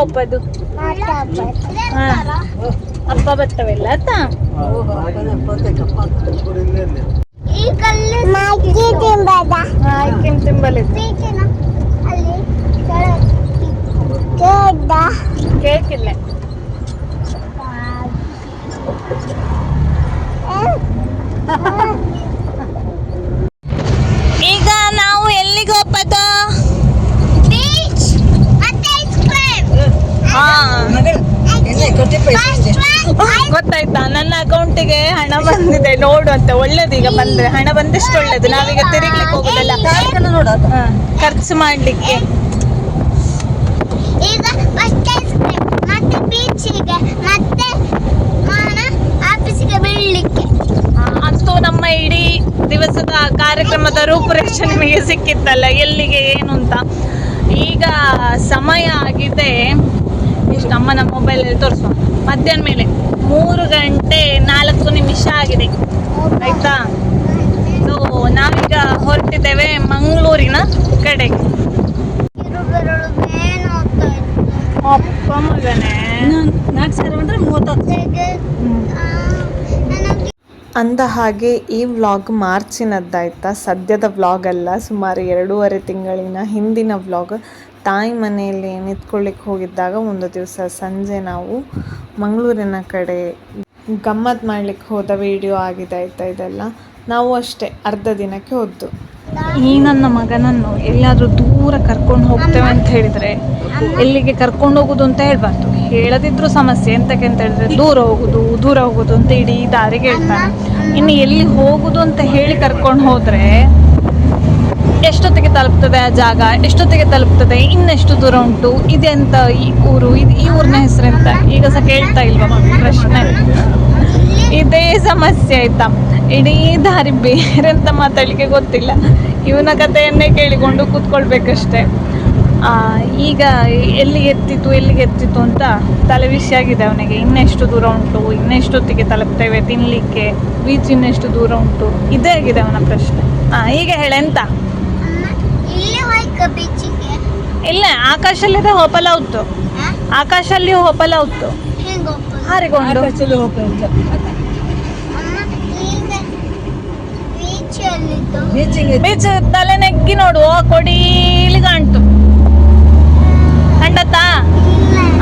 ಹೋಗ್ಬೋದು ಅಪ್ಪ ಬರ್ತವೆಲ್ಲ ಆತ ಕೇಕ್ ಇಲ್ಲ ಈಗ ನಾವು ಎಲ್ಲಿಗೆ ಹೋಗ್ಬೋದು ಗೊತ್ತಾಯ್ತಾ ನನ್ನ ಅಕೌಂಟಿಗೆ ಹಣ ಬಂದಿದೆ ನೋಡು ಅಂತ ಒಳ್ಳೇದು ಈಗ ಬಂದ್ರೆ ಹಣ ಬಂದಷ್ಟು ಒಳ್ಳೇದು ನಾವೀಗ ತಿರುಗ್ಲಿಕ್ಕೆ ಹೋಗುದಲ್ಲ ಖರ್ಚು ಮಾಡ್ಲಿಕ್ಕೆ ಅಂತೂ ನಮ್ಮ ಇಡೀ ದಿವಸದ ಕಾರ್ಯಕ್ರಮದ ರೂಪುರೇಷೆ ನಿಮಗೆ ಸಿಕ್ಕಿತ್ತಲ್ಲ ಎಲ್ಲಿಗೆ ಏನು ಅಂತ ಈಗ ಸಮಯ ಆಗಿದೆ ಇಷ್ಟು ಅಮ್ಮನ ಮೊಬೈಲಲ್ಲಿ ತೋರಿಸುವ ಮಧ್ಯಾಹ್ನ ಮೇಲೆ 3:04 ಆಗಿದೆ ಆಯ್ತಾ ಸೊ ನಾವೀಗ ಹೊರಟಿದ್ದೇವೆ ಮಂಗಳೂರಿನ ಕಡೆಗೆ ಅಪ್ಪ ಮಗನೇ ಅಂದ ಹಾಗೆ ಈ ವ್ಲಾಗ್ ಮಾರ್ಚಿನದ್ದಾಯ್ತಾ ಸದ್ಯದ ವ್ಲಾಗ್ ಅಲ್ಲ ಸುಮಾರು 2.5 ತಿಂಗಳಿನ ಹಿಂದಿನ ವ್ಲಾಗ್ ತಾಯಿ ಮನೆಯಲ್ಲಿ ನಿಂತ್ಕೊಳ್ಳಿಕ್ಕೆ ಹೋಗಿದ್ದಾಗ ಒಂದು ದಿವಸ ಸಂಜೆ ನಾವು ಮಂಗಳೂರಿನ ಕಡೆ ಗಮ್ಮತ್ತು ಮಾಡಲಿಕ್ಕೆ ಹೋದ ವಿಡಿಯೋ ಆಗಿದೆ ಆಯ್ತಾ ಇದೆಲ್ಲ ನಾವು ಅಷ್ಟೇ ಅರ್ಧ ದಿನಕ್ಕೆ ಹೋದ್ದು ಈ ನನ್ನ ಮಗನನ್ನು ಎಲ್ಲಾದರೂ ದೂರ ಕರ್ಕೊಂಡು ಹೋಗ್ತೇವೆ ಅಂತ ಹೇಳಿದರೆ ಎಲ್ಲಿಗೆ ಕರ್ಕೊಂಡು ಹೋಗೋದು ಅಂತ ಹೇಳ್ಬಾರ್ದು ಹೇಳದಿದ್ರು ಸಮಸ್ಯೆ ಎಂತಕ್ಕೆ ಅಂತ ಹೇಳಿದ್ರೆ ದೂರ ಹೋಗೋದು ಅಂತ ಇಡೀ ದಾರಿಗೆ ಹೇಳ್ತಾನೆ ಇನ್ನು ಎಲ್ಲಿ ಹೋಗುದು ಅಂತ ಹೇಳಿ ಕರ್ಕೊಂಡು ಹೋದರೆ ಎಷ್ಟೊತ್ತಿಗೆ ತಲುಪ್ತದೆ ಆ ಜಾಗ ಎಷ್ಟೊತ್ತಿಗೆ ತಲುಪ್ತದೆ ಇನ್ನೆಷ್ಟು ದೂರ ಉಂಟು ಇದೆಂತ ಈ ಊರು ಈ ಊರಿನ ಹೆಸರೆಂತ ಈಗ ಸಹ ಕೇಳ್ತಾ ಇಲ್ವಾ ಪ್ರಶ್ನೆ ಇದೇ ಸಮಸ್ಯೆ ಆಯ್ತಾ ಇಡೀ ದಾರಿ ಬೇರೆಂತ ಮಾತಾಡಲಿಕ್ಕೆ ಗೊತ್ತಿಲ್ಲ ಇವನ ಕಥೆಯನ್ನೇ ಕೇಳಿಕೊಂಡು ಕೂತ್ಕೊಳ್ಬೇಕಷ್ಟೆ ಈಗ ಎಲ್ಲಿಗೆ ಎತ್ತಿತ್ತು ಅಂತ ತಲೆ ಬಿಸಿ ಆಗಿದೆ ಅವನಿಗೆ ಇನ್ನೆಷ್ಟು ದೂರ ಉಂಟು ಇನ್ನೆಷ್ಟೊತ್ತಿಗೆ ತಲುಪ್ತೇವೆ ತಿನ್ಲಿಕ್ಕೆ ಬೀಚ್ ಇನ್ನೆಷ್ಟು ದೂರ ಉಂಟು ಇದೇ ಆಗಿದೆ ಅವನ ಪ್ರಶ್ನೆ ಈಗ ಹೇಳೆಂತ ಇಲ್ಲ ಆಕಾಶಲ್ಲಿದೆ ಹೋಪಲ ಉತ್ತು ಆಕಾಶಲ್ಲಿ ಹೋಪಲ ಉತ್ತು ಹಾರಿಕೊಂಡು ಬೀಚ್ ತಲೆ ನೆಗ್ಗಿ ನೋಡು ಕೊಡೀಲಿ ಕಾಣ್ತು ಕಂಡತ್ತಾ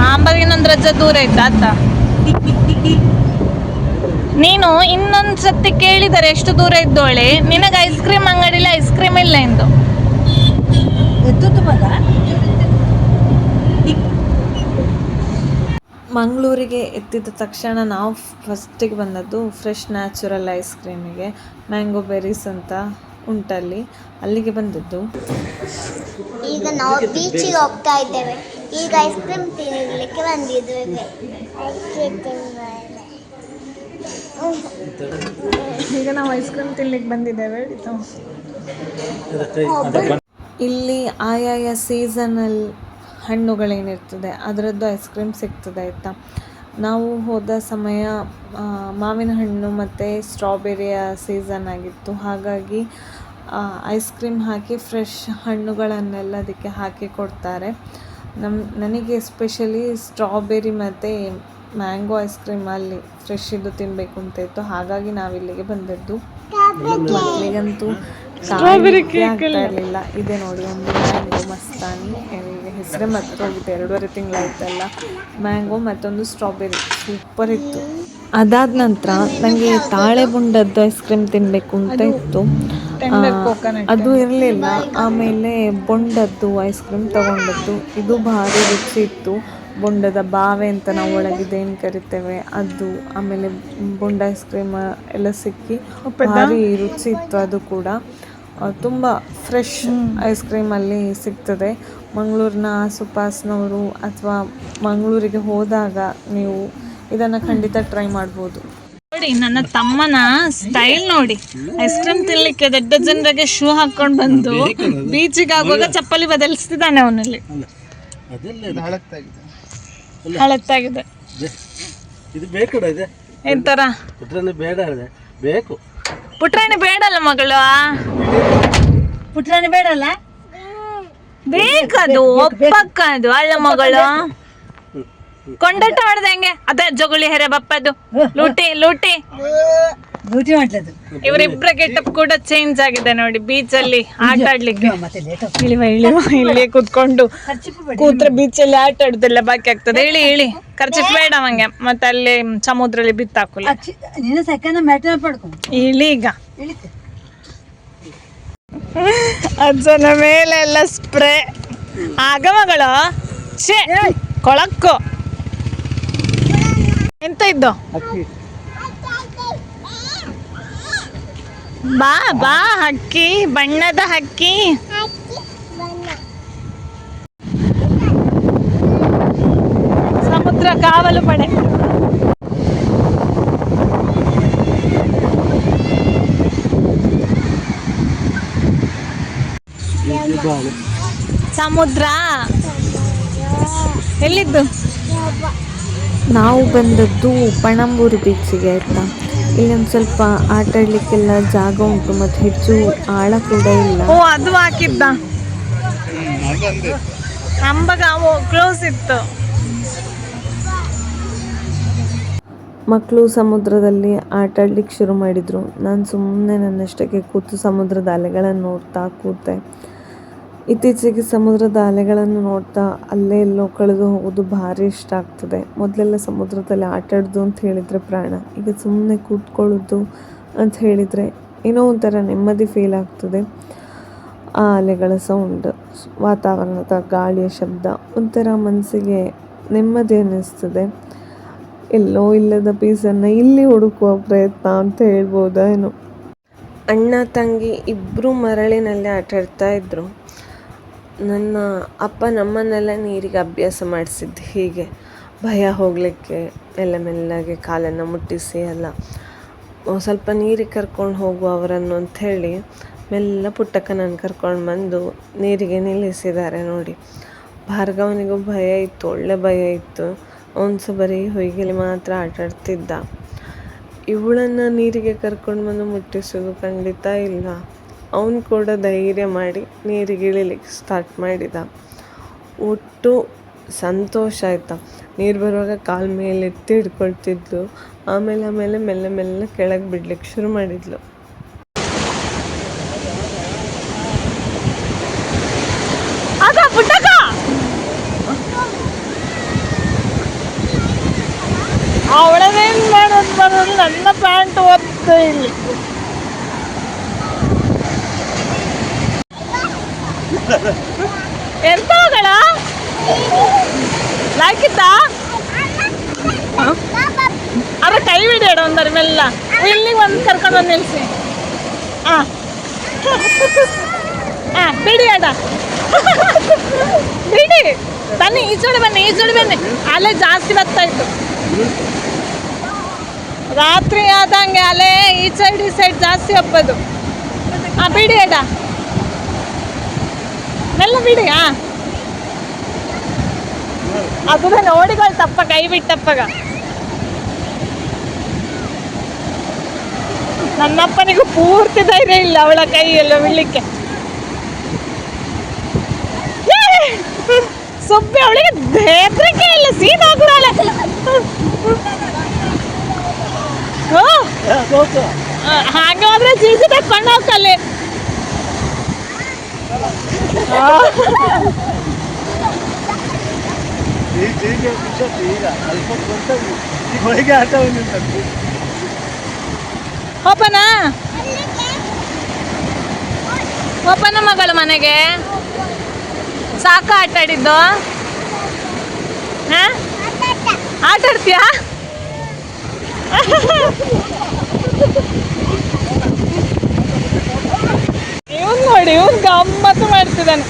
ಆಂಬಾಗ ಇನ್ನೊಂದು ರಜೆ ದೂರ ಇದ್ದ ಆತ ನೀನು ಇನ್ನೊಂದು ಸತಿ ಕೇಳಿದರೆ ಎಷ್ಟು ದೂರ ಇದ್ದೋಳೆ ನಿನಗೆ ಐಸ್ ಕ್ರೀಮ್ ಅಂಗಡಿಲಿ ಐಸ್ ಕ್ರೀಮ್ ಇಲ್ಲ ಎಂದು ಮಂಗಳೂರಿಗೆ ಎತ್ತಿದ ತಕ್ಷಣ ನಾವು ಫಸ್ಟಿಗೆ ಬಂದದ್ದು ಫ್ರೆಶ್ ನ್ಯಾಚುರಲ್ ಐಸ್ ಕ್ರೀಮಿಗೆ ಮ್ಯಾಂಗೋ ಬೆರೀಸ್ ಅಂತ ಉಂಟಲ್ಲಿ ಅಲ್ಲಿಗೆ ಬಂದದ್ದು ಈಗ ನಾವು ಬೀಚಿಗೆ ಹೋಗ್ತಾ ಇದ್ದೇವೆ ಈಗ ಐಸ್ ಕ್ರೀಮ್ ತಿನ್ನಲಿಕ್ಕೆ ಬಂದಿದ್ದೇವೆ ಈಗ ನಾವು ಐಸ್ ಕ್ರೀಮ್ ತಿನ್ಲಿಕ್ಕೆ ಬಂದಿದ್ದೇವೆ ಇಲ್ಲಿ ಆಯಾಯ ಸೀಸನಲ್ ಹಣ್ಣುಗಳೇನಿರ್ತದೆ ಅದರದ್ದು ಐಸ್ ಕ್ರೀಮ್ ಸಿಗ್ತದೆ ಆಯಿತಾ ನಾವು ಹೋದ ಸಮಯ ಮಾವಿನ ಹಣ್ಣು ಮತ್ತು ಸ್ಟ್ರಾಬೆರಿಯ ಸೀಸನ್ ಆಗಿತ್ತು ಹಾಗಾಗಿ ಐಸ್ ಕ್ರೀಮ್ ಹಾಕಿ ಫ್ರೆಶ್ ಹಣ್ಣುಗಳನ್ನೆಲ್ಲ ಅದಕ್ಕೆ ಹಾಕಿ ಕೊಡ್ತಾರೆ ನನಗೆ ಎಸ್ಪೆಷಲಿ ಸ್ಟ್ರಾಬೆರಿ ಮತ್ತು ಮ್ಯಾಂಗೋ ಐಸ್ ಕ್ರೀಮ್ ಅಲ್ಲಿ ಫ್ರೆಶ್ ಇದು ತಿನ್ನಬೇಕು ಅಂತ ಇತ್ತು ಹಾಗಾಗಿ ನಾವಿಲ್ಲಿಗೆ ಬಂದದ್ದು ಮಕ್ಕಳಿಗಂತೂ ಸ್ಟ್ರಾಬೆರಿ ಕೇಕ್ ಇರಲಿಲ್ಲ ಇದೆ ನೋಡಿ ಒಂದು ಮ್ಯಾಂಗೋ ಮಸ್ತಾನಿ ಹೆಸರೇ ಮತ್ತೆ ಹೋಗಿದೆ 2.5 ತಿಂಗಳಾಯ್ತಲ್ಲ ಮ್ಯಾಂಗೋ ಮತ್ತೊಂದು ಸ್ಟ್ರಾಬೆರಿ ಸೂಪರ್ ಇತ್ತು ಅದಾದ ನಂತರ ನನಗೆ ತಾಳೆ ಬುಂಡದ್ದು ಐಸ್ ಕ್ರೀಮ್ ತಿನ್ನಬೇಕು ಅಂತ ಇತ್ತು ಅದು ಇರಲಿಲ್ಲ ಆಮೇಲೆ ಬೊಂಡದ್ದು ಐಸ್ ಕ್ರೀಮ್ ತಗೊಂಡದ್ದು ಇದು ಭಾರಿ ರುಚಿ ಇತ್ತು ಬೊಂಡದ ಬಾವೆ ಅಂತ ನಾವು ಒಳಗಿದೆ ಏನು ಕರಿತೇವೆ ಅದು ಆಮೇಲೆ ಬೊಂಡ ಐಸ್ ಕ್ರೀಮ್ ಎಲ್ಲ ಸಿಕ್ಕಿ ಭಾರಿ ರುಚಿ ಇತ್ತು ಅದು ಕೂಡ ತುಂಬ ಫ್ರೆಶ್ ಐಸ್ ಕ್ರೀಮಲ್ಲಿ ಸಿಗ್ತದೆ ಮಂಗಳೂರಿನ ಆಸುಪಾಸಿನವರು ಅಥವಾ ಮಂಗಳೂರಿಗೆ ಹೋದಾಗ ನೀವು ಇದನ್ನು ಖಂಡಿತ ಟ್ರೈ ಮಾಡ್ಬೋದು ನೋಡಿ ನನ್ನ ತಮ್ಮನ ಸ್ಟೈಲ್ ನೋಡಿ ಐಸ್ ಕ್ರೀಮ್ ತಿನ್ಲಿಕ್ಕೆ ದೊಡ್ಡ ಜನರಿಗೆ ಶೂ ಹಾಕೊಂಡು ಬಂದು ಬೀಚಿಗೆ ಆಗುವಾಗ ಚಪ್ಪಲಿ ಬದಲಿಸ್ತಿದ್ದಾನೆ ಅವನಲ್ಲಿ ಹಳತ್ತಾಗಿದೆ ಎಂತರ ಪುಟ್ರಾಣಿ ಬೇಡಲ್ಲ ಮಗಳು ಪುಟ್ರಾಣಿ ಬೇಡಲ್ಲ ಬೇಕದು ಒಪ್ಪಕ್ಕದು ಅಲ್ಲ ಮಗಳು ಕೊಂಡಾಟ ಮಾಡ್ದೆ ಹೆಂಗೆ ಅದೇ ಜಗುಳಿ ಹೆರೆ ಬಪ್ಪದು ಲೂಟಿ ಲೂಟಿ ಡ್ಯೂಟಿ ಮಾಡ್ಲದು ಇವರಿಬ್ಬರ ಗೆಟಪ್ ಕೂಡ ಚೇಂಜ್ ಆಗಿದೆ ನೋಡಿ ಬೀಚ್ ಅಲ್ಲಿ ಆಟ ಆಡ್ಲಿಕ್ಕೆ ಇಳಿವ ಇಳಿವ ಇಲ್ಲಿ ಕುತ್ಕೊಂಡು ಕೂತ್ರೆ ಬೀಚ್ ಅಲ್ಲಿ ಆಟ ಆಡುದೆಲ್ಲ ಬಾಕಿ ಆಗ್ತದೆ ಇಳಿ ಇಳಿ ಖರ್ಚು ಬೇಡ ನಂಗೆ ಮತ್ತೆ ಅಲ್ಲಿ ಸಮುದ್ರದಲ್ಲಿ ಬಿತ್ತಾಕುಲ್ಲ ನೀನು ಸೆಕೆಂಡ್ ಮ್ಯಾಟರ್ ಪಡ್ಕೊಂಡು ಇಳಿ ಈಗ ಇಳಿತೆ ಅಜ್ಜನ ಮೇಲೆ ಎಲ್ಲ ಸ್ಪ್ರೇ ಆಗಮಗಳು ಛೇ ಕೊಳಕ್ಕು ಎಂತ ಇದ್ದು ಬಾ ಬಾ ಹಕ್ಕಿ ಬಣ್ಣದ ಹಕ್ಕಿ ಸಮುದ್ರ ಕಾವಲು ಪಡೆ ಸಮುದ್ರ ಎಲ್ಲಿದ್ದು ನಾವು ಬಂದದ್ದು ಪಣಂಬೂರು ಬೀಚಿಗೆ ಆಯ್ತಾ ಇಲ್ಲೊಂದು ಸ್ವಲ್ಪ ಆಟ ಆಡ್ಲಿಕ್ಕೆಲ್ಲ ಜಾಗ ಉಂಟು ಮತ್ತು ಹೆಚ್ಚು ಆಳ ಕೂಡ ಇಲ್ಲ ಓ ಅದು ಹಾಕಿದ್ದ ಅಂಬಗ ಕ್ಲೋಸ್ ಇತ್ತು ಮಕ್ಕಳು ಸಮುದ್ರದಲ್ಲಿ ಆಟ ಆಡ್ಲಿಕ್ಕೆ ಶುರು ಮಾಡಿದರು ನಾನು ಸುಮ್ಮನೆ ನನ್ನಷ್ಟಕ್ಕೆ ಕೂತು ಸಮುದ್ರದ ಅಲೆಗಳನ್ನು ನೋಡ್ತಾ ಕೂತೆ ಇತ್ತೀಚೆಗೆ ಸಮುದ್ರದ ಅಲೆಗಳನ್ನು ನೋಡ್ತಾ ಅಲ್ಲೇ ಎಲ್ಲೋ ಕಳೆದು ಹೋಗೋದು ಭಾರಿ ಇಷ್ಟ ಆಗ್ತದೆ ಮೊದಲೆಲ್ಲ ಸಮುದ್ರದಲ್ಲಿ ಆಟ ಆಡೋದು ಅಂತ ಹೇಳಿದರೆ ಪ್ರಾಣ ಈಗ ಸುಮ್ಮನೆ ಕೂತ್ಕೊಳ್ಳೋದು ಅಂತ ಹೇಳಿದರೆ ಏನೋ ಒಂಥರ ನೆಮ್ಮದಿ ಫೀಲ್ ಆಗ್ತದೆ ಆ ಅಲೆಗಳ ಸೌಂಡ್ ವಾತಾವರಣದ ಗಾಳಿಯ ಶಬ್ದ ಒಂಥರ ಮನಸ್ಸಿಗೆ ನೆಮ್ಮದಿ ಅನ್ನಿಸ್ತದೆ ಎಲ್ಲೋ ಇಲ್ಲದ ಪೀಸನ್ನು ಇಲ್ಲಿ ಹುಡುಕುವ ಪ್ರಯತ್ನ ಅಂತ ಹೇಳ್ಬೋದಾ ಏನೋ ಅಣ್ಣ ತಂಗಿ ಇಬ್ಬರು ಮರಳಿನಲ್ಲಿ ಆಟ ಆಡ್ತಾ ಇದ್ರು ನನ್ನ ಅಪ್ಪ ನಮ್ಮನ್ನೆಲ್ಲ ನೀರಿಗೆ ಅಭ್ಯಾಸ ಮಾಡಿಸಿದ್ದು ಹೀಗೆ ಭಯ ಹೋಗಲಿಕ್ಕೆ ಎಲ್ಲ ಮೆಲ್ಲಗೆ ಕಾಲನ್ನು ಮುಟ್ಟಿಸಿ ಎಲ್ಲ ಸ್ವಲ್ಪ ನೀರಿಗೆ ಕರ್ಕೊಂಡು ಹೋಗುವ ಅವರನ್ನು ಅಂಥೇಳಿ ಮೆಲ್ಲ ಪುಟ್ಟಕ್ಕನನ್ನು ಕರ್ಕೊಂಡು ಬಂದು ನೀರಿಗೆ ನಿಲ್ಲಿಸಿದ್ದಾರೆ ನೋಡಿ ಭಾರ್ಗವನಿಗೂ ಭಯ ಇತ್ತು ಒಳ್ಳೆ ಭಯ ಇತ್ತು ಅವನು ಸಹ ಬರೀ ಹೊಯ್ಗೆಲಿ ಮಾತ್ರ ಆಟ ಆಡ್ತಿದ್ದ ಇವಳನ್ನು ನೀರಿಗೆ ಕರ್ಕೊಂಡು ಬಂದು ಮುಟ್ಟಿಸೋದು ಖಂಡಿತ ಇಲ್ಲ ಅವನು ಕೂಡ ಧೈರ್ಯ ಮಾಡಿ ನೀರಿಗೆ ಇಳಿಲಿಕ್ಕೆ ಸ್ಟಾರ್ಟ್ ಮಾಡಿದ ಒಟ್ಟು ಸಂತೋಷ ಆಯಿತಾ ನೀರು ಬರುವಾಗ ಕಾಲ ಮೇಲೆ ಎತ್ತಿ ಹಿಡ್ಕೊಳ್ತಿದ್ಲು ಆಮೇಲೆ ಮೆಲ್ಲ ಮೆಲ್ಲ ಕೆಳಗೆ ಬಿಡ್ಲಿಕ್ಕೆ ಶುರು ಮಾಡಿದ್ಲು ಅವಳದೇನು ಮಾಡೋದು ಬರೋದು ನನ್ನ ಪ್ಯಾಂಟ್ ಒತ್ತು ಇಲ್ಲಿ ಎಂತ ಹೋಗಳ ಲಾಕಿತ್ತಾ ಅದ್ರ ಕೈ ಬಿಡೇಡ ಒಂದರ ಮೆಲ್ಲ ಇಲ್ಲಿಗೆ ಒಂದು ಕರ್ಕೊಂಡು ಬಂದು ನಿಲ್ಸಿ ಬಿಡಿ ಅಡ ಬಿಡಿ ಬನ್ನಿ ಈಚೋಡಿ ಬನ್ನಿ ಅಲೆ ಜಾಸ್ತಿ ಬರ್ತಾ ಇತ್ತು ರಾತ್ರಿ ಆದಂಗೆ ಅಲೆ ಈ ಸೈಡ್ ಜಾಸ್ತಿ ಹಬ್ಬದು ಬಿಡಿ ಅಡ ಮೆಲ್ಲ ಬಿಡಿ ಅದನ್ನ ನೋಡಿಗಳು ತಪ್ಪ ಕೈ ಬಿಟ್ಟಪ್ಪಗ ನನ್ನಪ್ಪನಿಗೂ ಪೂರ್ತಿ ಧೈರ್ಯ ಇಲ್ಲ ಅವಳ ಕೈ ಎಲ್ಲ ಬಿಡ್ಲಿಕ್ಕೆ ಸುಬ್ಬಿ ಅವಳಿಗೆ ಹೆದರಿಕೆ ಇಲ್ಲ ಸೀದಾ ಹೋಗ್ಬಿಡಲ್ಲ ಹಾಗೆ ಹೋದ್ರೆ ಚೀಟಿ ತಕೊಂಡು ಹೋಗ್ಕಲ್ಲಿ ಹೋಪನ ಮಗಳು ಮನೆಗೆ ಸಾಕ ಆಟ ಆಡಿದ್ದು ಆಟ ಆಡ್ತೀಯಾ ಇವನ್ ನೋಡಿ ಇವನ್ ಗಮ್ಮತ್ತು ಮಾಡ್ತಿದ್ದಾನೆ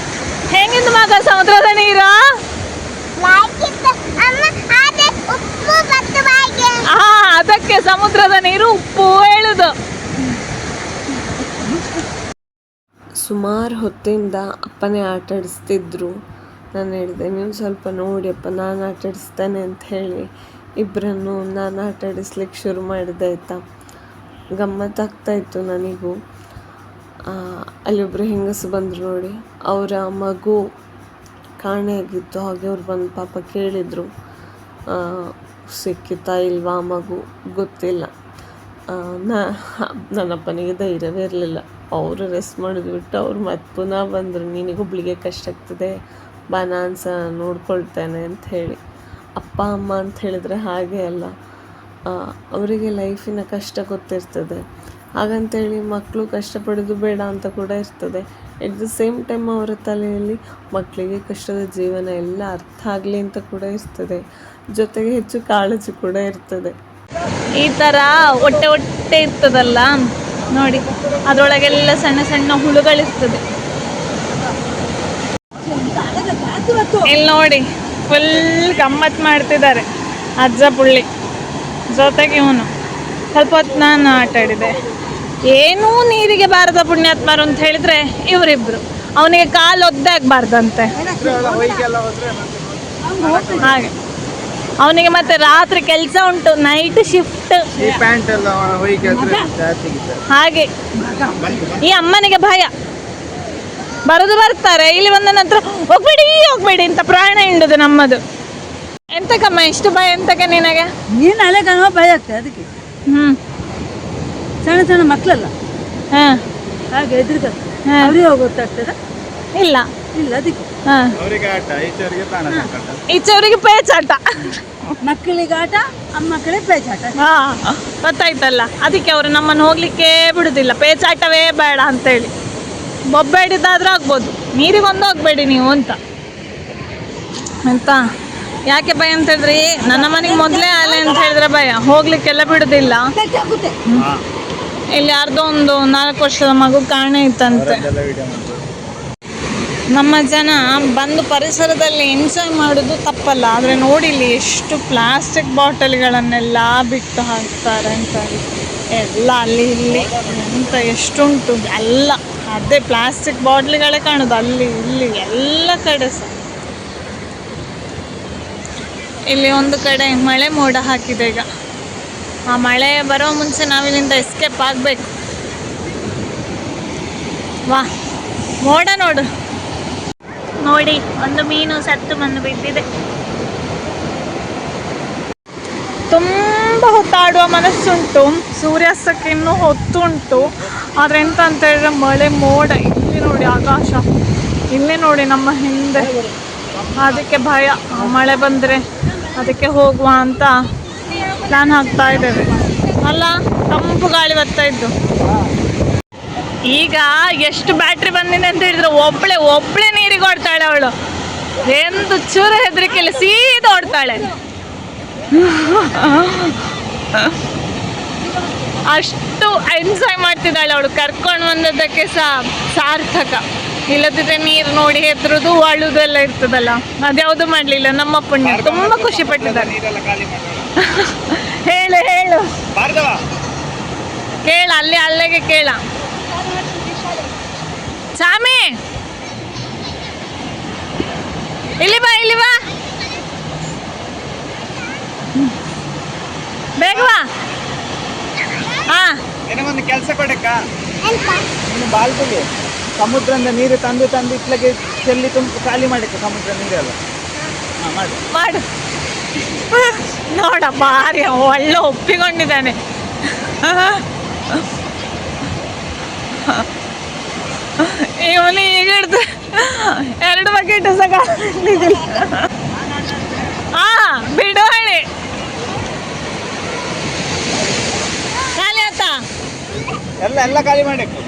ಹೆಂಗಿಂದು ಮಗ ಸಮುದ್ರದ ನೀರು ಅದಕ್ಕೆ ಸಮುದ್ರದ ನೀರು ಉಪ್ಪು ಹೇಳುದು ಸುಮಾರು ಹೊತ್ತಿಂದ ಅಪ್ಪನೇ ಆಟ ಆಡಿಸ್ತಿದ್ರು ನಾನು ಹೇಳಿದೆ ನೀವು ಸ್ವಲ್ಪ ನೋಡಿಯಪ್ಪ ನಾನು ಆಟ ಆಡಿಸ್ತೇನೆ ಅಂತ ಹೇಳಿ ಇಬ್ಬರನ್ನು ನಾನು ಆಟ ಆಡಿಸ್ಲಿಕ್ಕೆ ಶುರು ಮಾಡಿದೆ ಆಯಿತಾ ಗಮ್ಮತ್ತಾಗ್ತಾಯಿತ್ತು ನನಗೂ ಅಲ್ಲೊಬ್ಬರು ಹೆಂಗಸು ಬಂದರು ನೋಡಿ ಅವರ ಮಗು ಕಾಣೆಯಾಗಿತ್ತು ಹಾಗೆ ಅವ್ರು ಬಂದು ಪಾಪ ಕೇಳಿದರು ಸಿಕ್ಕಿತಾ ಇಲ್ವಾ ಮಗು ಗೊತ್ತಿಲ್ಲ. ನನ್ನಪ್ಪನಿಗೆ ಧೈರ್ಯವೇ ಇರಲಿಲ್ಲ. ಅವರು ರೆಸ್ಟ್ ಮಾಡೋದು ಬಿಟ್ಟು ಅವ್ರು ಮತ್ತೆ ಪುನಃ ಬಂದರು, ನಿನಗೊಬ್ಳಿಗೆ ಕಷ್ಟ ಆಗ್ತದೆ, ಬಾ ನಾನು ಸಹ ನೋಡ್ಕೊಳ್ತೇನೆ ಅಂತ ಹೇಳಿ. ಅಪ್ಪ ಅಮ್ಮ ಅಂತ ಹೇಳಿದರೆ ಹಾಗೆ ಅಲ್ಲ, ಅವರಿಗೆ ಲೈಫಿನ ಕಷ್ಟ ಗೊತ್ತಿರ್ತದೆ. ಹಾಗಂತೇಳಿ ಮಕ್ಕಳು ಕಷ್ಟಪಡೋದು ಬೇಡ ಅಂತ ಕೂಡ ಇರ್ತದೆ. ಎಟ್ ದ ಸೇಮ್ ಟೈಮ್ ಅವರ ತಲೆಯಲ್ಲಿ ಮಕ್ಕಳಿಗೆ ಕಷ್ಟದ ಜೀವನ ಎಲ್ಲ ಅರ್ಥ ಆಗಲಿ ಅಂತ ಕೂಡ ಇರ್ತದೆ. ಜೊತೆಗೆ ಹೆಚ್ಚು ಕಾಳಜಿ ಕೂಡ ಇರ್ತದೆ. ಈ ಥರ ಹೊಟ್ಟೆ ಇರ್ತದಲ್ಲ ನೋಡಿ, ಅದರೊಳಗೆಲ್ಲ ಸಣ್ಣ ಸಣ್ಣ ಹುಳುಗಳಿರ್ತದೆ. ಇಲ್ಲಿ ನೋಡಿ ಫುಲ್ ಗಮ್ಮತ್ತು ಮಾಡ್ತಿದ್ದಾರೆ ಅಜ್ಜ ಪುಳ್ಳಿ ಜೊತೆಗೆ ಇವನು. ಸ್ವಲ್ಪ ಹೊತ್ತು ನಾನು ಆಟ ಆಡಿದೆ. ಏನೂ ನೀರಿಗೆ ಬಾರದ ಪುಣ್ಯಾತ್ಮರು ಅಂತ ಹೇಳಿದರೆ ಇವರಿಬ್ಬರು. ಅವನಿಗೆ ಕಾಲು ಒದ್ದೆ ಆಗಬಾರ್ದಂತೆ ಹಾಗೆ. ಅವನಿಗೆ ಮತ್ತೆ ರಾತ್ರಿ ಕೆಲಸ ಉಂಟು, ನೈಟ್ ಶಿಫ್ಟ್ ಹಾಗೆ. ಈ ಅಮ್ಮನಿಗೆ ಭಯ, ಬರೋದು ಬರ್ತಾರೆ, ಇಲ್ಲಿ ಬಂದ ನಂತರ ಹೋಗ್ಬೇಡಿ ಅಂತ ಪ್ರಾಣ ಹಿಂಡುದು ನಮ್ಮದು. ಎಂತಕ್ಕಮ್ಮ ಇಷ್ಟು ಭಯ ಎಂತಕ್ಕೆ ನಿನಗೆ? ನೀನು ಅಲೆ ಭಯ ಆಗ್ತದೆ ಅದಕ್ಕೆ. ಸಣ್ಣ ಸಣ್ಣ ಮಕ್ಕಳಲ್ಲ ಹಾಗೆ ಎದುರುಗತ್ತೆ. ಅವರಿಗೆ ಗೊತ್ತಾಗ್ತದ? ಇಲ್ಲ ಅದಕ್ಕೆ ಈಚೆವರಿಗೆ ಪೇಚಾಟ, ಮಕ್ಕಳಿಗೆ ಆಟ, ಮಕ್ಕಳಿಗೆ ಪೇಚಾಟ. ಗೊತ್ತಾಯ್ತಲ್ಲ, ಅದಕ್ಕೆ ಅವರು ನಮ್ಮನ್ನು ಹೋಗ್ಲಿಕ್ಕೆ ಬಿಡುದಿಲ್ಲ. ಪೇಚಾಟವೇ ಬೇಡ ಅಂತೇಳಿ. ಬೊಬ್ಬೆ ಹಿಡಿದಾದ್ರೂ ಆಗ್ಬೋದು, ನೀರಿಗೊಂದು ಹೋಗ್ಬೇಡಿ ನೀವು ಅಂತ. ಯಾಕೆ ಭಯ ಅಂತ ಹೇಳಿದ್ರೆ, ನನ್ನ ಮನೆಗೆ ಮೊದಲೇ ಆಲೆ ಅಂತ ಹೇಳಿದ್ರೆ ಭಯ, ಹೋಗ್ಲಿಕ್ಕೆಲ್ಲ ಬಿಡುದಿಲ್ಲ. ಇಲ್ಲಿ ಯಾರ್ದೋ ಒಂದು 4 ವರ್ಷದ ಮಗು ಕಾಣೆ ಇತ್ತಂತೆ. ನಮ್ಮ ಜನ ಬಂದು ಪರಿಸರದಲ್ಲಿ ಎಂಜಾಯ್ ಮಾಡೋದು ತಪ್ಪಲ್ಲ, ಆದರೆ ನೋಡಿ ಇಲ್ಲಿ ಎಷ್ಟು ಪ್ಲಾಸ್ಟಿಕ್ ಬಾಟಲ್ಗಳನ್ನೆಲ್ಲ ಬಿಟ್ಟು ಹಾಕ್ತಾರೆ ಅಂತ. ಎಲ್ಲ ಅಲ್ಲಿ ಇಲ್ಲಿ ಅಂತ ಎಷ್ಟುಂಟು, ಎಲ್ಲ ಅದೇ ಪ್ಲಾಸ್ಟಿಕ್ ಬಾಟ್ಲಿಗಳೇ ಕಾಣೋದು ಅಲ್ಲಿ ಇಲ್ಲಿ ಎಲ್ಲ ಕಡೆ ಸಹ. ಇಲ್ಲಿ ಒಂದು ಕಡೆ ಮಳೆ ಮೋಡ ಹಾಕಿದೆ. ಈಗ ಆ ಮಳೆ ಬರೋ ಮುಂಚೆ ನಾವಿಲ್ಲಿಂದ ಎಸ್ಕೇಪ್ ಆಗಬೇಕು. ವಾ ಮೋಡ ನೋಡು, ನೋಡಿ ಒಂದು ಮೀನು ಸತ್ತು ಬಂದು ಬಿದ್ದಿದೆ. ತುಂಬ ಹೊತ್ತಾಡುವ ಮನಸ್ಸುಂಟು, ಸೂರ್ಯಾಸ್ತಕ್ಕೆ ಇನ್ನೂ ಹೊತ್ತುಂಟು. ಆದರೆ ಎಂತ ಅಂತ ಹೇಳಿದ್ರೆ ಮಳೆ ಮೋಡ, ಇಲ್ಲಿ ನೋಡಿ ಆಕಾಶ, ಇಲ್ಲೇ ನೋಡಿ ನಮ್ಮ ಹಿಂದೆ. ಅದಕ್ಕೆ ಭಯ, ಮಳೆ ಬಂದರೆ ಅದಕ್ಕೆ ಹೋಗುವ ಅಂತ ಪ್ಲಾನ್ ಹಾಕ್ತಾ ಇದ್ದೇವೆ. ಅಲ್ಲ, ತಂಪು ಗಾಳಿ ಬರ್ತಾ ಇದ್ದು. ಈಗ ಎಷ್ಟು ಬ್ಯಾಟ್ರಿ ಬಂದಿದೆ ಅಂತ ಹೇಳಿದ್ರೆ ಒಬ್ಳೆ ನೀರಿಗೆ ಓಡ್ತಾಳೆ ಅವಳು. ಎಂದು ಚೂರು ಹೆದರಿಕೆಲ್ಲ ಸೀದಾ ಓಡ್ತಾಳೆ. ಅಷ್ಟು ಎಂಜಾಯ್ ಮಾಡ್ತಿದ್ದಾಳೆ ಅವಳು. ಕರ್ಕೊಂಡು ಬಂದದ್ದಕ್ಕೆ ಸಾರ್ಥಕ. ಇಲ್ಲದಿದ್ರೆ ನೀರು ನೋಡಿ ಹೆದ್ರುದು ಅಳುದೆಲ್ಲ ಇರ್ತದಲ್ಲ, ಅದ್ಯಾವುದು ಮಾಡಲಿಲ್ಲ. ನಮ್ಮ ಪುಣ್ಯ, ತುಂಬ ಖುಷಿ ಪಟ್ಟಿದ್ದಾರೆ. ಹೇಳು ಕೇಳ, ಅಲ್ಲಿಗೆ ಕೇಳ. ಚಾಮಿ ಇಲ್ಲಿ ಬಾ ಬೇಗ ಬಾ. ಒಂದು ಕೆಲಸ ಕೊಡಕ್ಕ, ಬಾಲ್ಕುಲಿ ಸಮುದ್ರದ ನೀರು ತಂದು ಇಟ್ಲಕ್ಕೆ ಚೆಲ್ಲಿ ಖಾಲಿ ಮಾಡಕ್ಕೆ ಸಮುದ್ರ ನೀರೆಲ್ಲ ಮಾಡು. ನೋಡ ಭಾರಿ ಒಳ್ಳೆ ಒಪ್ಪಿಕೊಂಡಿದ್ದಾನೆ. ಇವನು ಈಗ ಹಿಡ್ದು 2 ಬಕೆಟ್ ಸಹ ಬಿಡು ಹೇಳಿ ಖಾಲಿ ಆತ ಎಲ್ಲ ಖಾಲಿ ಮಾಡಕ್ಕೆ.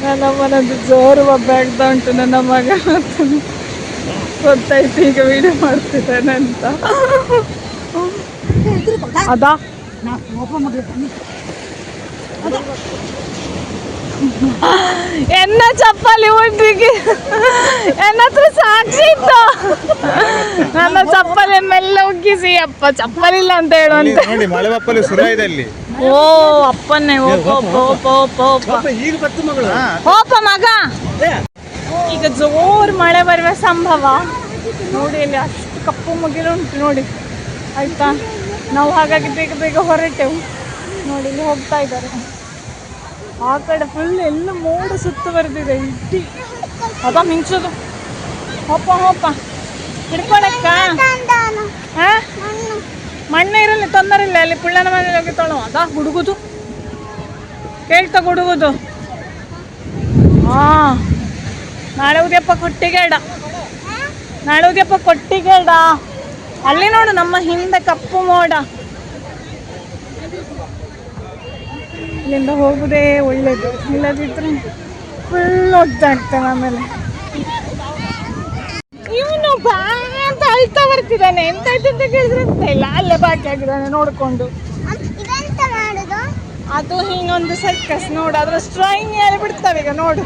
ನನ್ನ ಮನದು ಜೋರು ಒಬ್ಬಾಗ್ತಾ ಉಂಟು. ನನ್ನ ಮಗ ಗೊತ್ತಾಯ್ತು ಈಗ ವಿಡಿಯೋ ಮಾಡ್ತಿದ್ದಾನೆ ಅಂತ. ಅದಾ ಎನ್ನ ಚಪ್ಪಲಿ ಒಟ್ಟಿಗೆ ಎನ್ನ ಹತ್ರ ಸಾಕ್ಷಿ ಇತ್ತು. ನನ್ನ ಚಪ್ಪಲಿ ಮೆಲ್ಲ ಉಗ್ಗಿಸಿ, ಅಪ್ಪ ಚಪ್ಪಲಿಲ್ಲ ಅಂತ ಹೇಳುವಂತ. ಓ ಅಪ್ಪನ್ನೇ ಹೋಪ ಮಗ. ಈಗ ಜೋರು ಮಳೆ ಬರುವ ಸಂಭವ ನೋಡಿ. ಇಲ್ಲಿ ಅಷ್ಟು ಕಪ್ಪು ಮುಗಿಲು ಉಂಟು ನೋಡಿ, ಆಯ್ತಾ. ನಾವು ಹಾಗಾಗಿ ಬೇಗ ಬೇಗ ಹೊರಟೆವು. ನೋಡಿ ಇಲ್ಲಿ ಹೋಗ್ತಾ ಇದ್ದಾರೆ. ಆ ಕಡೆ ಫುಲ್ ಎಲ್ಲ ಮೋಡ ಸುತ್ತುವರೆದಿದೆ ಇಡ್ಡಿ. ಅದ ಮಿಂಚೋದು. ಹೋಪ ಹಿಡ್ಕೊಳಕ್ಕ. ಹಾ ಮಣ್ಣು ಇರಲ್ಲ, ತೊಂದರೆ ಇಲ್ಲ. ಅಲ್ಲಿ ಪುಳ್ಳನ ಮನೇಲಿ ಹೋಗಿ ತೊಳೋ. ಅದ ಹುಡುಗುದು ಕೇಳ್ತಾ ಹುಡುಗುದು. ಹಾ ನಾಳೆ ಉದ್ಯಪ್ಪ ಕೊಟ್ಟಿಗೇಡ, ನಾಳೆ ಉದ್ಯಪ್ಪ ಕೊಟ್ಟಿಗೇಡ. ಅಲ್ಲಿ ನೋಡು ನಮ್ಮ ಹಿಂದೆ ಕಪ್ಪು ಮೋಡ. ಇಲ್ಲಿಂದ ಹೋಗುದೇ ಒಳ್ಳೇದು, ಇಲ್ಲದಿದ್ರೆ ಫುಲ್ ಒದ್ದಾಗ್ತೇವೆ ಆಮೇಲೆ. ಇವನು ಬಾ ಅಂತ ಅಳ್ತಾ ಬರ್ತಿದ್ದಾನೆ. ಎಂತ ಅಂತ ಕೇಳಿದ್ರೆ ಅಂತ ಇಲ್ಲ, ಅಲ್ಲೇ ಬಾಕಿ ಆಗಿದ್ದಾನೆ ನೋಡ್ಕೊಂಡು. ಇದೆಂತ ಮಾಡುದು? ಅದು ಹಿಂಗೊಂದು ಸರ್ಕಸ್ ನೋಡು, ಅದ್ರ ಸ್ಟ್ರಾಯಿಂಗ್ ಅಲ್ಲಿ ಬಿಡ್ತಾವೆ ಈಗ ನೋಡು.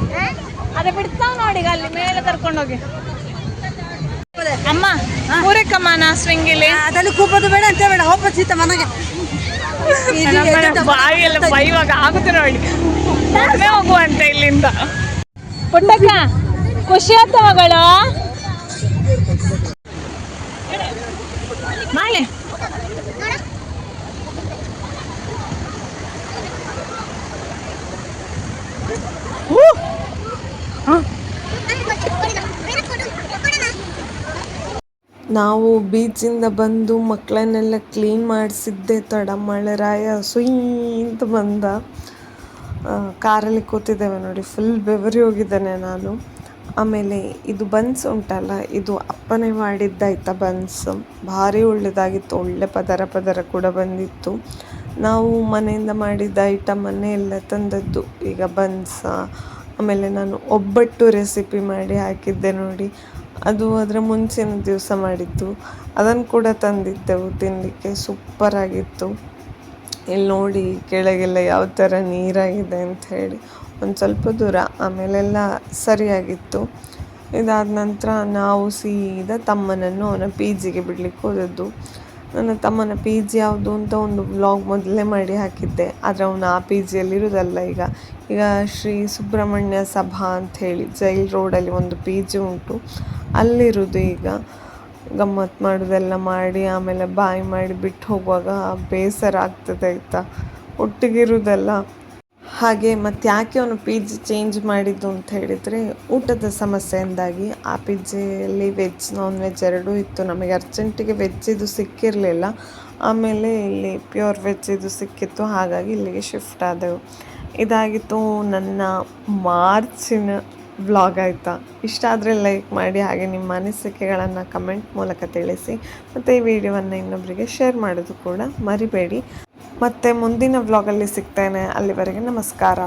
ಅದೇ ಬಿಡ್ತಾವ ನೋಡಿ, ಈಗ ಅಲ್ಲಿ ಮೇಲೆ ಕರ್ಕೊಂಡೋಗಿ. ಅಮ್ಮ ಪೂರೈಕಮ್ಮನ ಸ್ವಿಂಗಿಲಿ ಅದನ್ನು ಕೂಪದು ಬೇಡ ಅಂತ ಬೇಡ, ಹೋಪ ಸೀತ ಮನೆಗೆ. ಬಾಯಿಯೆಲ್ಲ ಬೈವಾಗ ಆಗುತ್ತೆ ನೋಡಿ. ಹೋಗುವಂತ ಇಲ್ಲಿಂದ. ಪುಟ್ಟಕ್ಕ ಖುಷಿ ಆಯ್ತ ಮಗಳು? ನಾಳೆ ನಾವು ಬೀಚಿಂದ ಬಂದು ಮಕ್ಕಳನ್ನೆಲ್ಲ ಕ್ಲೀನ್ ಮಾಡಿಸಿದ್ದೆ ತಡ, ಮಳೆರಾಯ ಸುಯ್ ಅಂತ ಬಂದ. ಕಾರಲ್ಲಿ ಕೂತಿದ್ದೇವೆ ನೋಡಿ, ಫುಲ್ ಬೆವರಿ ಹೋಗಿದ್ದೇನೆ ನಾನು. ಆಮೇಲೆ ಇದು ಬನ್ಸ್ ಉಂಟಲ್ಲ, ಇದು ಅಪ್ಪನೇ ಮಾಡಿದ್ದಾಯ್ತಾ ಬನ್ಸ್. ಭಾರಿ ಒಳ್ಳೆಯದಾಗಿತ್ತು, ಒಳ್ಳೆ ಪದರ ಕೂಡ ಬಂದಿತ್ತು. ನಾವು ಮನೆಯಿಂದ ಮಾಡಿದ್ದ ಐಟಮನ್ನೇ ಎಲ್ಲ ತಂದದ್ದು. ಈಗ ಬನ್ಸ, ಆಮೇಲೆ ನಾನು ಒಬ್ಬಟ್ಟು ರೆಸಿಪಿ ಮಾಡಿ ಹಾಕಿದ್ದೆ ನೋಡಿ, ಅದು ಅದರ ಮುಂಚಿನ ದಿವಸ ಮಾಡಿದ್ದು. ಅದನ್ನು ಕೂಡ ತಂದಿದ್ದೆವು ತಿನ್ನಲಿಕ್ಕೆ, ಸೂಪರಾಗಿತ್ತು. ಇಲ್ಲಿ ನೋಡಿ ಕೆಳಗೆಲ್ಲ ಯಾವ ಥರ ನೀರಾಗಿದೆ ಅಂತ ಹೇಳಿ. ಒಂದು ಸ್ವಲ್ಪ ದೂರ, ಆಮೇಲೆಲ್ಲ ಸರಿಯಾಗಿತ್ತು. ಇದಾದ ನಂತರ ನಾವು ಸೀದಾ ತಮ್ಮನನ್ನು ಅವನ ಪಿ ಜಿಗೆ ಬಿಡಲಿಕ್ಕೆ ಹೋದದ್ದು. ನನ್ನ ತಮ್ಮನ ಪಿ ಜಿ ಯಾವುದು ಅಂತ ಒಂದು ವ್ಲಾಗ್ ಮೊದಲೇ ಮಾಡಿ ಹಾಕಿದ್ದೆ, ಆದರೆ ಅವನು ಆ ಪಿ ಜಿಯಲ್ಲಿರೋದಲ್ಲ. ಈಗ ಶ್ರೀ ಸುಬ್ರಹ್ಮಣ್ಯ ಸಭಾ ಅಂಥೇಳಿ ಜೈಲ್ ರೋಡಲ್ಲಿ ಒಂದು ಪಿ ಜಿ ಉಂಟು, ಅಲ್ಲಿರೋದು. ಈಗ ಗಮ್ಮತ್ತು ಮಾಡೋದೆಲ್ಲ ಮಾಡಿ ಆಮೇಲೆ ಬಾಯ್ ಮಾಡಿ ಬಿಟ್ಟು ಹೋಗುವಾಗ ಬೇಸರ ಆಗ್ತದೆ ಆಯಿತಾ, ಒಟ್ಟಿಗಿರೋದಲ್ಲ. ಹಾಗೆ ಮತ್ತು ಯಾಕೆ ಅವನು ಪಿ ಜಿ ಚೇಂಜ್ ಮಾಡಿದ್ದು ಅಂತ ಹೇಳಿದರೆ, ಊಟದ ಸಮಸ್ಯೆಯಿಂದಾಗಿ. ಆ ಪಿ ಜಿಯಲ್ಲಿ ವೆಜ್ ನಾನ್ ವೆಜ್ ಎರಡೂ ಇತ್ತು. ನಮಗೆ ಅರ್ಜೆಂಟಿಗೆ ವೆಜ್ಜಿದು ಸಿಕ್ಕಿರಲಿಲ್ಲ, ಆಮೇಲೆ ಇಲ್ಲಿ ಪ್ಯೂರ್ ವೆಜ್ಜಿದು ಸಿಕ್ಕಿತ್ತು, ಹಾಗಾಗಿ ಇಲ್ಲಿಗೆ ಶಿಫ್ಟ್ ಆದೆವು. ಇದಾಗಿತ್ತು ನನ್ನ ಮಾರ್ಚಿನ ವ್ಲಾಗ್ ಆಯಿತಾ. ಇಷ್ಟ ಆದರೆ ಲೈಕ್ ಮಾಡಿ, ಹಾಗೆ ನಿಮ್ಮ ಅನಿಸಿಕೆಗಳನ್ನು ಕಮೆಂಟ್ ಮೂಲಕ ತಿಳಿಸಿ, ಮತ್ತು ಈ ವಿಡಿಯೋವನ್ನು ಇನ್ನೊಬ್ಬರಿಗೆ ಶೇರ್ ಮಾಡೋದು ಕೂಡ ಮರಿಬೇಡಿ. ಮತ್ತು ಮುಂದಿನ ವ್ಲಾಗಲ್ಲಿ ಸಿಗ್ತೇನೆ. ಅಲ್ಲಿವರೆಗೆ ನಮಸ್ಕಾರ.